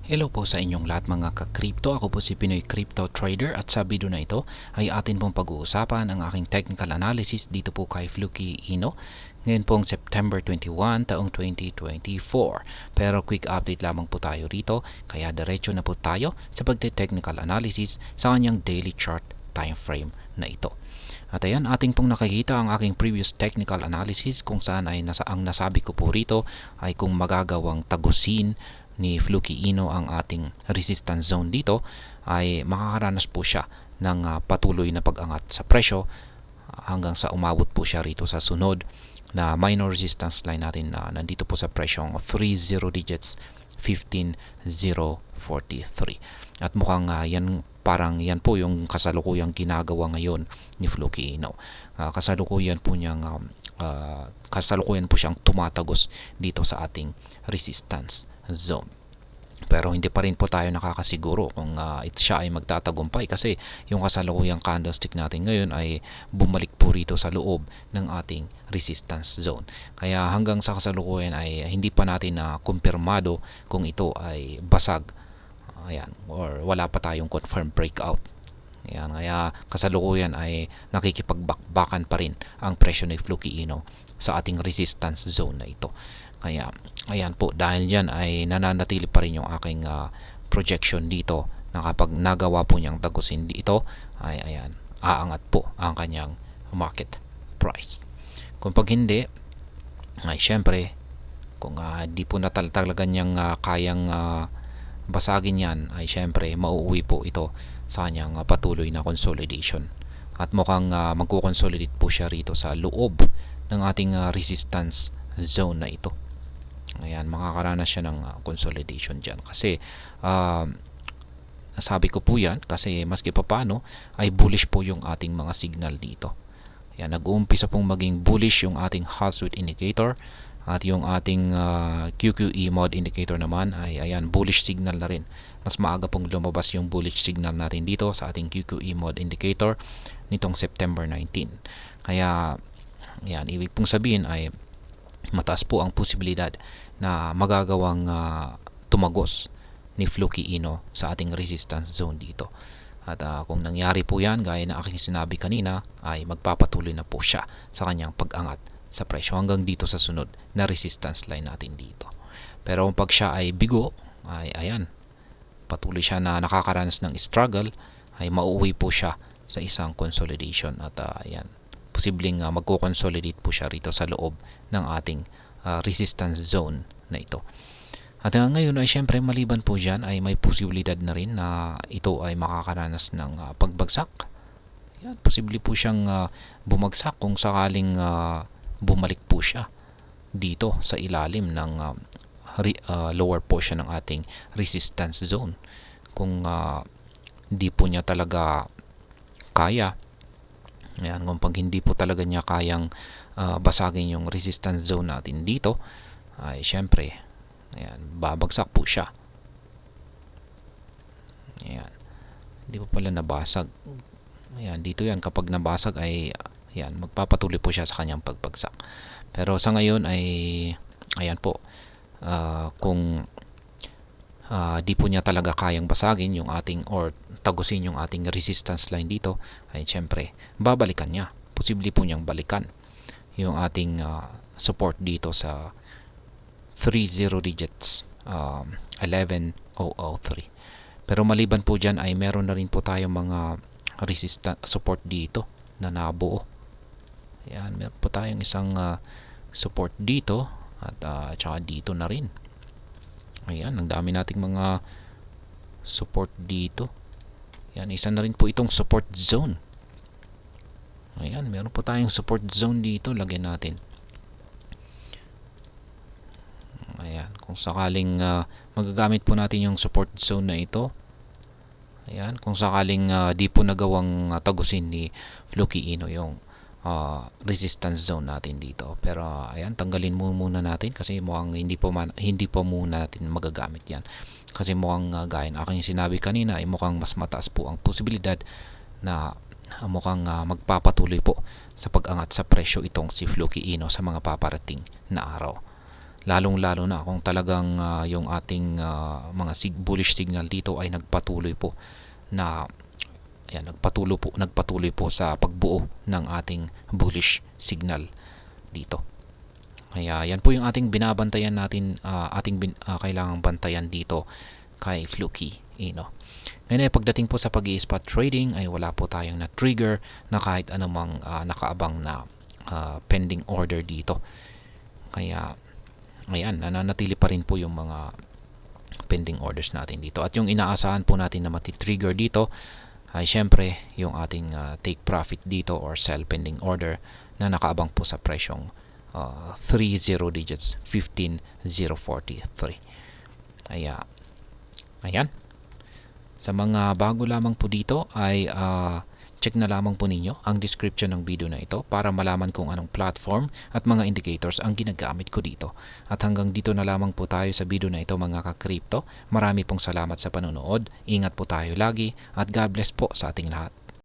Hello po sa inyong lahat mga ka-crypto. Ako po si Pinoy Crypto Trader at sa video na ito ay atin pong pag-uusapan ang aking technical analysis dito po kay Fluky Ino. Ngayon pong September 21 taong 2024. Pero quick update lamang po tayo rito kaya diretso na po tayo sa pagte-technical analysis sa kanyang daily chart time frame na ito. At ayan, ating pong nakikita ang aking previous technical analysis kung saan ay ang nasabi ko po rito ay kung magagawang tagusin ni Fluky Ino ang ating resistance zone dito ay makakaranas po siya ng patuloy na pag-angat sa presyo hanggang sa umabot po siya rito sa sunod na minor resistance line natin na nandito po sa presyong 30 digits 15,043 at mukhang parang yan po yung kasalukuyang ginagawa ngayon ni Fluky Ino. Kasalukuyan po siyang tumatagos dito sa ating resistance zone. Pero hindi pa rin po tayo nakakasiguro kung siya ay magtatagumpay kasi yung kasalukuyang candlestick natin ngayon ay bumalik po rito sa loob ng ating resistance zone. Kaya hanggang sa kasalukuyan ay hindi pa natin kumpirmado kung ito ay basag or wala pa tayong confirmed breakout. Kaya kasalukuyan ay nakikipagbakbakan pa rin ang presyo ni Fluky Ino sa ating resistance zone na ito. Kaya ayan po, dahil dyan ay nananatili pa rin yung aking projection dito na kapag nagawa po niyang tagusin dito ay aangat po ang kanyang market price. Kung pag hindi ay syempre kung di po na talaga niyang kayang basagin yan ay syempre mauuwi po ito sa kanyang patuloy na consolidation at mukhang magkukonsolidate po siya rito sa loob ng ating resistance zone na ito. Ayan, makakaranas siya ng consolidation dyan kasi nasabi ko po yan kasi maski pa paano ay bullish po yung ating mga signal dito. Ayan, nag-uumpisa pong maging bullish yung ating Hot indicator at yung ating QQE mod indicator naman ay ayan, bullish signal na rin. Mas maaga pong lumabas yung bullish signal natin dito sa ating QQE mod indicator nitong September 19. Kaya ayan, ibig pong sabihin ay mataas po ang posibilidad na magagawang tumagos ni Fluky Ino sa ating resistance zone dito. At kung nangyari po yan, gaya na aking sinabi kanina, ay magpapatuloy na po siya sa kanyang pag-angat sa presyo hanggang dito sa sunod na resistance line natin dito. Pero kung pag siya ay bigo, ay ayan, patuloy siya na nakakaranas ng struggle, ay mauuwi po siya sa isang consolidation at ayan, posibleng magko-consolidate po siya rito sa loob ng ating resistance zone na ito. At ngayon ay syempre maliban po dyan ay may posibilidad na rin na ito ay makakaranas ng pagbagsak. Yan, posible po siyang bumagsak kung sakaling bumalik po siya dito sa ilalim ng lower portion ng ating resistance zone. Kung di po niya talaga kaya, ayan, kung pag hindi po talaga niya kayang basagin yung resistance zone natin dito, ay syempre, ayan, babagsak po siya. Ayan, hindi po pala nabasag. Ayan, dito yan, kapag nabasag ay, ayan, magpapatuloy po siya sa kanyang pagbagsak. Pero sa ngayon ay, ayan po, kung di po niya talaga kayang basagin yung ating or tagusin yung ating resistance line dito, ay syempre babalikan niya, posible po niyang balikan yung ating support dito sa 30 digits 11,003. Pero maliban po dyan ay meron na rin po tayong mga resistance support dito na nabuo. Ayan, meron po tayong isang support dito at tsaka dito na rin. Ayan, ang dami nating mga support dito. Ayan, isa na rin po itong support zone. Ayan, meron po tayong support zone dito. Lagyan natin. Ayan, kung sakaling magagamit po natin yung support zone na ito. Ayan, kung sakaling di po nagawang tagusin ni Fluky Ino yung resistance zone natin dito. Pero ayan, tanggalin muna natin kasi mukhang hindi po muna natin magagamit yan. Kasi mukhang gaya ng aking sinabi kanina ay mukhang mas mataas po ang posibilidad na mukhang magpapatuloy po sa pag-angat sa presyo itong si Fluky Ino sa mga paparating na araw. lalong-lalo na kung talagang yung ating mga bullish signal dito ay nagpatuloy po na ayan, nagpatuloy po sa pagbuo ng ating bullish signal dito. Kaya yan po yung ating binabantayan natin, kailangang bantayan dito kay Fluky Ino. Ngayon ay pagdating po sa pag-i-spot trading ay wala po tayong na-trigger na kahit anumang nakaabang na pending order dito. Kaya ayan, nananatili pa rin po yung mga pending orders natin dito. At yung inaasahan po natin na mati-trigger dito ay syempre yung ating take profit dito or sell pending order na nakaabang po sa presyong 30 digits 15,043. Ayan. Sa mga bago lamang po dito ay check na lamang po ninyo ang description ng video na ito para malaman kung anong platform at mga indicators ang ginagamit ko dito. At hanggang dito na lamang po tayo sa video na ito mga ka-crypto. Marami pong salamat sa panonood. Ingat po tayo lagi at God bless po sa ating lahat.